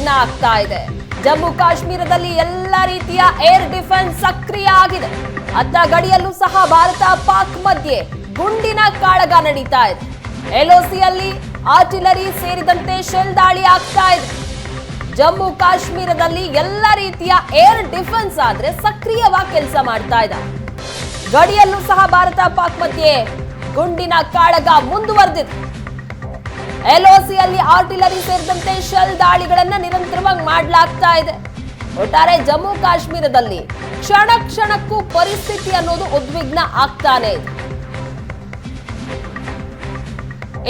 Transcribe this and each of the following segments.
ದಿನ ಆಗ್ತಾ ಇದೆ. ಜಮ್ಮು ಕಾಶ್ಮೀರದಲ್ಲಿ ಎಲ್ಲ ರೀತಿಯ ಏರ್ ಡಿಫೆನ್ಸ್ ಸಕ್ರಿಯ ಆಗಿದೆ. ಅತ್ತ ಗಡಿಯಲ್ಲೂ ಸಹ ಭಾರತ ಪಾಕ್ ಮಧ್ಯೆ ಗುಂಡಿನ ಕಾಳಗ ನಡೀತಾ ಇದೆ. ಎಲ್ಒಸಿಯಲ್ಲಿ ಆರ್ಟಿಲರಿ ಸೇರಿದಂತೆ ಶೆಲ್ ದಾಳಿ ಆಗ್ತಾ ಇದೆ. ಜಮ್ಮು ಕಾಶ್ಮೀರದಲ್ಲಿ ಎಲ್ಲ ರೀತಿಯ ಏರ್ ಡಿಫೆನ್ಸ್ ಆದ್ರೆ ಸಕ್ರಿಯವಾಗಿ ಕೆಲಸ ಮಾಡ್ತಾ ಇದೆ. ಗಡಿಯಲ್ಲೂ ಸಹ ಭಾರತ ಪಾಕ್ ಮಧ್ಯೆ ಗುಂಡಿನ ಕಾಳಗ ಮುಂದುವರೆದಿದೆ. ಎಲ್ಒಸಿಯಲ್ಲಿ ಆರ್ಟಿಲರಿ ಸೇರಿದಂತೆ ಶೆಲ್ ದಾಳಿಗಳನ್ನ ನಿರಂತರವಾಗಿ ಮಾಡಲಾಗ್ತಾ ಇದೆ. ಒಟ್ಟಾರೆ ಜಮ್ಮು ಕಾಶ್ಮೀರದಲ್ಲಿ ಕ್ಷಣ ಕ್ಷಣಕ್ಕೂ ಪರಿಸ್ಥಿತಿ ಅನ್ನೋದು ಉದ್ವಿಗ್ನ ಆಗ್ತಾನೆ ಇದೆ.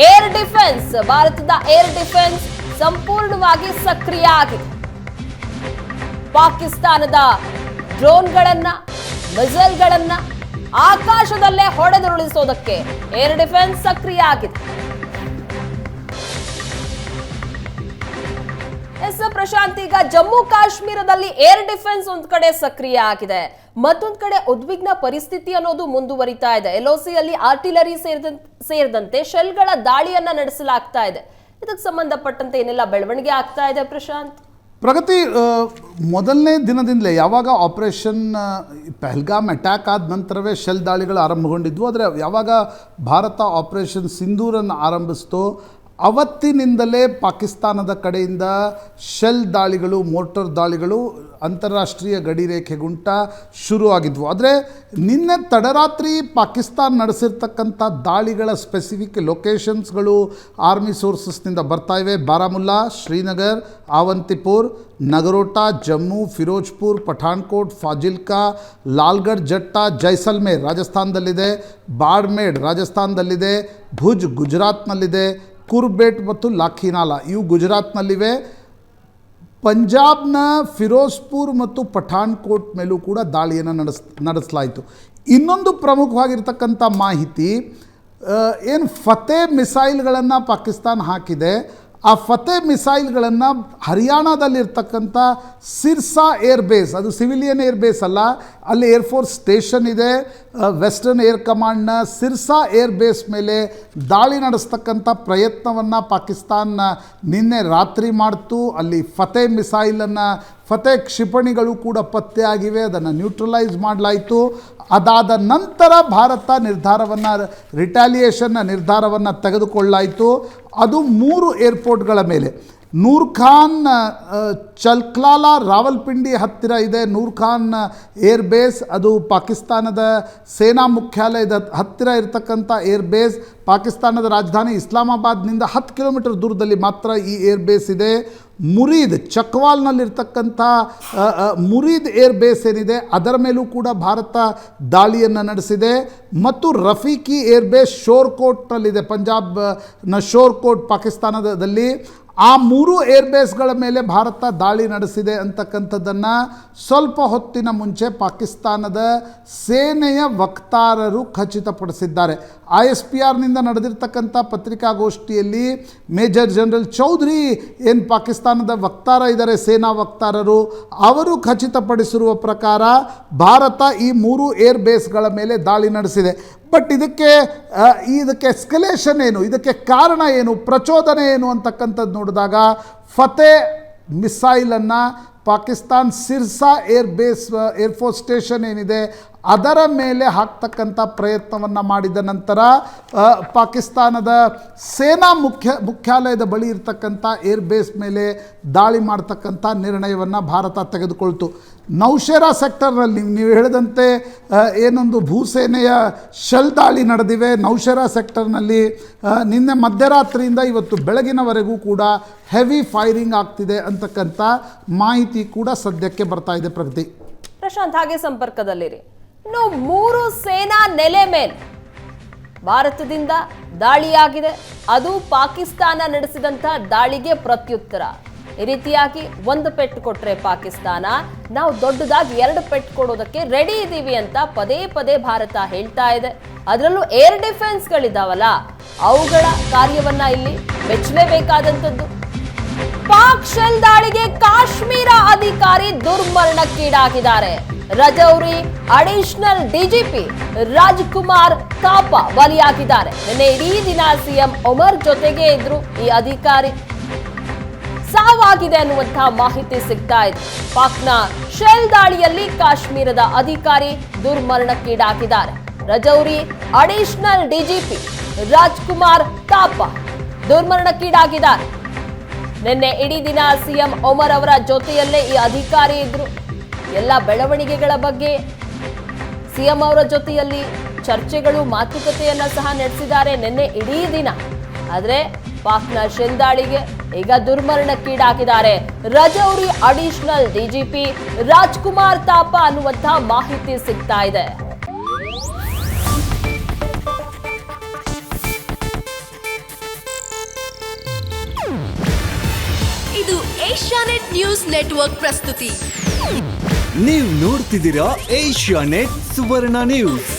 ಏರ್ ಡಿಫೆನ್ಸ್, ಭಾರತದ ಏರ್ ಡಿಫೆನ್ಸ್ ಸಂಪೂರ್ಣವಾಗಿ ಸಕ್ರಿಯ ಆಗಿದೆ. ಪಾಕಿಸ್ತಾನದ ಡ್ರೋನ್ಗಳನ್ನ, ಮಿಸೈಲ್ಗಳನ್ನ ಆಕಾಶದಲ್ಲೇ ಹೊಡೆದುರುಳಿಸೋದಕ್ಕೆ ಏರ್ ಡಿಫೆನ್ಸ್ ಸಕ್ರಿಯ ಆಗಿದೆ. ಪ್ರಶಾಂತ್, ಈಗ ಜಮ್ಮು ಕಾಶ್ಮೀರದಲ್ಲಿ ಏರ್ ಡಿಫೆನ್ಸ್ ಒಂದ್ ಕಡೆ ಸಕ್ರಿಯ ಆಗಿದೆ, ಮತ್ತೊಂದ್ ಕಡೆ ಉದ್ವಿಗ್ನ ಪರಿಸ್ಥಿತಿ ಅನ್ನೋದು ಮುಂದುವರಿತಾ ಇದೆ. ಎಲ್ಒಸಿಯಲ್ಲಿ ಆರ್ಟಿಲರಿ ಸೇರಿದಂತೆ ಶೆಲ್ಗಳ ದಾಳಿಯನ್ನ ನಡೆಸಲಾಗ್ತಾ ಇದೆ. ಇದಕ್ಕೆ ಸಂಬಂಧಪಟ್ಟಂತೆ ಏನೆಲ್ಲ ಬೆಳವಣಿಗೆ ಆಗ್ತಾ ಇದೆ ಪ್ರಶಾಂತ್? ಪ್ರಗತಿ, ಮೊದಲನೇ ದಿನದಿಂದಲೇ ಯಾವಾಗ ಆಪರೇಷನ್ ಪಹಲ್ಗಾಮ್ ಅಟ್ಯಾಕ್ ಆದ ನಂತರವೇ ಶೆಲ್ ದಾಳಿಗಳು ಆರಂಭಗೊಂಡಿದ್ವು. ಆದರೆ ಯಾವಾಗ ಭಾರತ ಆಪರೇಷನ್ ಸಿಂಧೂರನ್ನು ಆರಂಭಿಸ್ತೋ ಅವತ್ತಿನಿಂದಲೇ ಪಾಕಿಸ್ತಾನದ ಕಡೆಯಿಂದ ಶೆಲ್ ದಾಳಿಗಳು, ಮೋರ್ಟರ್ ದಾಳಿಗಳು ಅಂತಾರಾಷ್ಟ್ರೀಯ ಗಡಿ ರೇಖೆಗುಂಟ ಶುರುವಾಗಿದ್ವು. ಆದರೆ ನಿನ್ನೆ ತಡರಾತ್ರಿ ಪಾಕಿಸ್ತಾನ ನಡೆಸಿರ್ತಕ್ಕಂಥ ದಾಳಿಗಳ ಸ್ಪೆಸಿಫಿಕ್ ಲೊಕೇಶನ್ಸ್ಗಳು ಆರ್ಮಿ ಸೋರ್ಸಸ್ನಿಂದ ಬರ್ತಾ ಇವೆ. ಬಾರಾಮುಲ್ಲಾ, ಶ್ರೀನಗರ್, ಆವಂತಿಪುರ್, ನಗರೋಟಾ, ಜಮ್ಮು, ಫಿರೋಜ್ಪುರ್, ಪಠಾಣ್ಕೋಟ್, ಫಾಜಿಲ್ಕಾ, ಲಾಲ್ಗಢ್, ಜಟ್ಟಾ, ಜೈಸಲ್ಮೇರ್ ರಾಜಸ್ಥಾನದಲ್ಲಿದೆ, ಬಾಡ್ಮೇಡ್ ರಾಜಸ್ಥಾನದಲ್ಲಿದೆ, ಭುಜ್ ಗುಜರಾತ್ನಲ್ಲಿದೆ, ಕುರ್ಬೇಟ್ ಮತ್ತು ಲಾಖಿನಾಲಾ ಇವು ಗುಜರಾತ್ನಲ್ಲಿವೆ. ಪಂಜಾಬ್ನ ಫಿರೋಜ್ಪುರ್ ಮತ್ತು ಪಠಾಣ್ಕೋಟ್ ಮೇಲೂ ಕೂಡ ದಾಳಿಯನ್ನು ನಡೆಸಲಾಯಿತು. ಇನ್ನೊಂದು ಪ್ರಮುಖವಾಗಿರ್ತಕ್ಕಂಥ ಮಾಹಿತಿ, ಏನು ಫತೇ ಮಿಸೈಲ್ಗಳನ್ನು ಪಾಕಿಸ್ತಾನ ಹಾಕಿದೆ, ಆ ಫತೇ ಮಿಸೈಲ್ಗಳನ್ನು ಹರಿಯಾಣದಲ್ಲಿರ್ತಕ್ಕಂಥ ಸಿರ್ಸಾ ಏರ್ ಬೇಸ್, ಅದು ಸಿವಿಲಿಯನ್ ಏರ್ ಬೇಸ್ ಅಲ್ಲ, ಅಲ್ಲಿ ಏರ್ಫೋರ್ಸ್ ಸ್ಟೇಷನ್ ಇದೆ, ವೆಸ್ಟರ್ನ್ ಏರ್ ಕಮಾಂಡ್ನ ಸಿರ್ಸಾ ಏರ್ ಬೇಸ್ ಮೇಲೆ ದಾಳಿ ನಡೆಸ್ತಕ್ಕಂಥ ಪ್ರಯತ್ನವನ್ನು ಪಾಕಿಸ್ತಾನ ನಿನ್ನೆ ರಾತ್ರಿ ಮಾಡ್ತು. ಅಲ್ಲಿ ಫತೇ ಮಿಸೈಲನ್ನು, ಫತೇ ಕ್ಷಿಪಣಿಗಳು ಕೂಡ ಪತ್ತೆಯಾಗಿವೆ, ಅದನ್ನು ನ್ಯೂಟ್ರಲೈಸ್ ಮಾಡಲಾಯಿತು. ಅದಾದ ನಂತರ ಭಾರತ ರಿಟ್ಯಾಲಿಯೇಷನ್ನ ನಿರ್ಧಾರವನ್ನು ತೆಗೆದುಕೊಳ್ಳಾಯಿತು. ಅದು 3 ಏರ್ಪೋರ್ಟ್ಗಳ ಮೇಲೆ. ನೂರ್ಖಾನ್, ಚಲ್ಕ್ಲಾಲಾ ರಾವಲ್ಪಿಂಡಿ ಹತ್ತಿರ ಇದೆ ನೂರ್ಖಾನ್ ಏರ್ ಬೇಸ್, ಅದು ಪಾಕಿಸ್ತಾನದ ಸೇನಾ ಮುಖ್ಯಾಲಯದ ಹತ್ತಿರ ಇರತಕ್ಕಂಥ ಏರ್ ಬೇಸ್. ಪಾಕಿಸ್ತಾನದ ರಾಜಧಾನಿ ಇಸ್ಲಾಮಾಬಾದ್ನಿಂದ 10 ಕಿಲೋಮೀಟರ್ ದೂರದಲ್ಲಿ ಮಾತ್ರ ಈ ಏರ್ ಬೇಸ್ ಇದೆ. ಮುರೀದ್, ಚಕ್ವಾಲ್ನಲ್ಲಿರ್ತಕ್ಕಂಥ ಮುರೀದ್ ಏರ್ ಬೇಸ್ ಏನಿದೆ ಅದರ ಮೇಲೂ ಕೂಡ ಭಾರತ ದಾಳಿಯನ್ನು ನಡೆಸಿದೆ. ಮತ್ತು ರಫೀಕಿ ಏರ್ ಬೇಸ್ ಶೋರ್ಕೋಟ್ನಲ್ಲಿದೆ, ಪಂಜಾಬ್ನ ಶೋರ್ಕೋಟ್ ಪಾಕಿಸ್ತಾನದಲ್ಲಿ. ಆ 3 ಏರ್ ಬೇಸ್ಗಳ ಮೇಲೆ ಭಾರತ ದಾಳಿ ನಡೆಸಿದೆ ಅಂತಕ್ಕಂಥದ್ದನ್ನು ಸ್ವಲ್ಪ ಹೊತ್ತಿನ ಮುಂಚೆ ಪಾಕಿಸ್ತಾನದ ಸೇನೆಯ ವಕ್ತಾರರು ಖಚಿತಪಡಿಸಿದ್ದಾರೆ. ISPRನಿಂದ ನಡೆದಿರ್ತಕ್ಕಂಥ ಪತ್ರಿಕಾಗೋಷ್ಠಿಯಲ್ಲಿ ಮೇಜರ್ ಜನರಲ್ ಚೌಧರಿ ಏನು ಪಾಕಿಸ್ತಾನದ ವಕ್ತಾರ ಇದ್ದಾರೆ, ಸೇನಾ ವಕ್ತಾರರು, ಅವರು ಖಚಿತಪಡಿಸಿರುವ ಪ್ರಕಾರ ಭಾರತ ಈ 3 ಏರ್ ಬೇಸ್ಗಳ ಮೇಲೆ ದಾಳಿ ನಡೆಸಿದೆ. ಬಟ್ ಇದಕ್ಕೆ ಎಸ್ಕಲೇಷನ್ ಏನು, ಇದಕ್ಕೆ ಕಾರಣ ಏನು, ಪ್ರಚೋದನೆ ಏನು ಅಂತಕ್ಕಂಥದ್ದು ನೋಡಿದಾಗ ಫತೇ ಮಿಸೈಲನ್ನು Pakistan Sirsa air base, air force station ಏನಿದೆ ಅದರ ಮೇಲೆ ಹಾಕ್ತಕ್ಕಂಥ ಪ್ರಯತ್ನವನ್ನು ಮಾಡಿದ ನಂತರ ಪಾಕಿಸ್ತಾನದ ಸೇನಾ ಮುಖ್ಯಾಲಯದ ಬಳಿ ಇರ್ತಕ್ಕಂಥ ಏರ್ ಬೇಸ್ ಮೇಲೆ ದಾಳಿ ಮಾಡ್ತಕ್ಕಂಥ ನಿರ್ಣಯವನ್ನು ಭಾರತ ತೆಗೆದುಕೊಳ್ತು. ನೌಶೇರಾ ಸೆಕ್ಟರ್ನಲ್ಲಿ ನೀವು ಹೇಳಿದಂತೆ ಏನೊಂದು ಭೂಸೇನೆಯ ಶೆಲ್ ದಾಳಿ ನಡೆದಿವೆ. ನೌಶೇರಾ ಸೆಕ್ಟರ್ನಲ್ಲಿ ನಿನ್ನೆ ಮಧ್ಯರಾತ್ರಿಯಿಂದ ಇವತ್ತು ಬೆಳಗಿನವರೆಗೂ ಕೂಡ ಹೆವಿ ಫೈರಿಂಗ್ ಆಗ್ತಿದೆ ಅಂತಕ್ಕಂಥ ಮಾಹಿತಿ ಕೂಡ ಸದ್ಯಕ್ಕೆ ಬರ್ತಾ ಇದೆ. ಪ್ರಶಾಂತ್, ಹಾಗೆ ಸಂಪರ್ಕದಲ್ಲಿರಿ. ಇನ್ನು 3 ಸೇನಾ ನೆಲೆ ಮೇಲೆ ಭಾರತದಿಂದ ದಾಳಿಯಾಗಿದೆ. ಅದು ಪಾಕಿಸ್ತಾನ ನಡೆಸಿದಂಥ ದಾಳಿಗೆ ಪ್ರತ್ಯುತ್ತರ. ಈ ರೀತಿಯಾಗಿ 1 ಪೆಟ್ಟು ಕೊಟ್ರೆ ಪಾಕಿಸ್ತಾನ, ನಾವು ದೊಡ್ಡದಾಗಿ 2 ಪೆಟ್ಟು ಕೊಡೋದಕ್ಕೆ ರೆಡಿ ಇದ್ದೀವಿ ಅಂತ ಪದೇ ಪದೇ ಭಾರತ ಹೇಳ್ತಾ ಇದೆ. ಅದರಲ್ಲೂ ಏರ್ ಡಿಫೆನ್ಸ್ಗಳಿದಾವಲ್ಲ, ಅವುಗಳ ಕಾರ್ಯವನ್ನ ಇಲ್ಲಿ ಮೆಚ್ಚಲೇಬೇಕಾದಂಥದ್ದು. ಪಾಕ್ ಶೆಲ್ ದಾಳಿಗೆ ಕಾಶ್ಮೀರ ಅಧಿಕಾರಿ ದುರ್ಮರಣಕ್ಕೀಡಾಗಿದ್ದಾರೆ. ರಜೌರಿ ಅಡಿಷನಲ್ ಡಿಜಿಪಿ ರಾಜ್ಕುಮಾರ್ ಕಾಪಾ ಬಲಿಯಾಗಿದ್ದಾರೆ. ನಿನ್ನೆ ಇಡೀ ದಿನ ಸಿಎಂ ಒಮರ್ ಜೊತೆಗೆ ಇದ್ರು ಈ ಅಧಿಕಾರಿ. ಸಾವಾಗಿದೆ ಅನ್ನುವಂತಹ ಮಾಹಿತಿ ಸಿಗ್ತಾ ಇದೆ. ಪಾಕ್ನ ಶೆಲ್ ದಾಳಿಯಲ್ಲಿ ಕಾಶ್ಮೀರದ ಅಧಿಕಾರಿ ದುರ್ಮರಣಕ್ಕೀಡಾಗಿದ್ದಾರೆ. ರಜೌರಿ ಅಡಿಷನಲ್ ಡಿಜಿಪಿ ರಾಜ್ಕುಮಾರ್ ತಾಪ ದುರ್ಮರಣಕ್ಕೀಡಾಗಿದ್ದಾರೆ. ನಿನ್ನೆ ಇಡೀ ದಿನ ಸಿಎಂ ಒಮರ್ ಅವರ ಜೊತೆಯಲ್ಲೇ ಈ ಅಧಿಕಾರಿ ಇದ್ರು. ಎಲ್ಲ ಬೆಳವಣಿಗೆಗಳ ಬಗ್ಗೆ ಸಿಎಂ ಅವರ ಜೊತೆಯಲ್ಲಿ ಚರ್ಚೆಗಳು ಮಾತುಕತೆಯನ್ನ ಸಹ ನಡೆಸಿದ್ದಾರೆ ನಿನ್ನೆ ಇಡೀ ದಿನ. ಆದ್ರೆ ಪಾಕ್ನ ಶೆಲ್ ದಾಳಿಗೆ ಈಗ ದುರ್ಮರಣಕ್ಕೀಡಾಗಿದ್ದಾರೆ ರಜೌರಿ ಅಡಿಷನಲ್ ಡಿಜಿಪಿ ರಾಜ್ಕುಮಾರ್ ತಾಪ ಅನ್ನುವಂತಹ ಮಾಹಿತಿ ಸಿಗ್ತಾ ಇದೆ. ಇದು ಏಷ್ಯಾನೆಟ್ ನ್ಯೂಸ್ ನೆಟ್ವರ್ಕ್ ಪ್ರಸ್ತುತಿ. ನೀವು ನೋಡ್ತಿದ್ದೀರಾ ಏಷ್ಯಾನೆಟ್ ಸುವರ್ಣ ನ್ಯೂಸ್.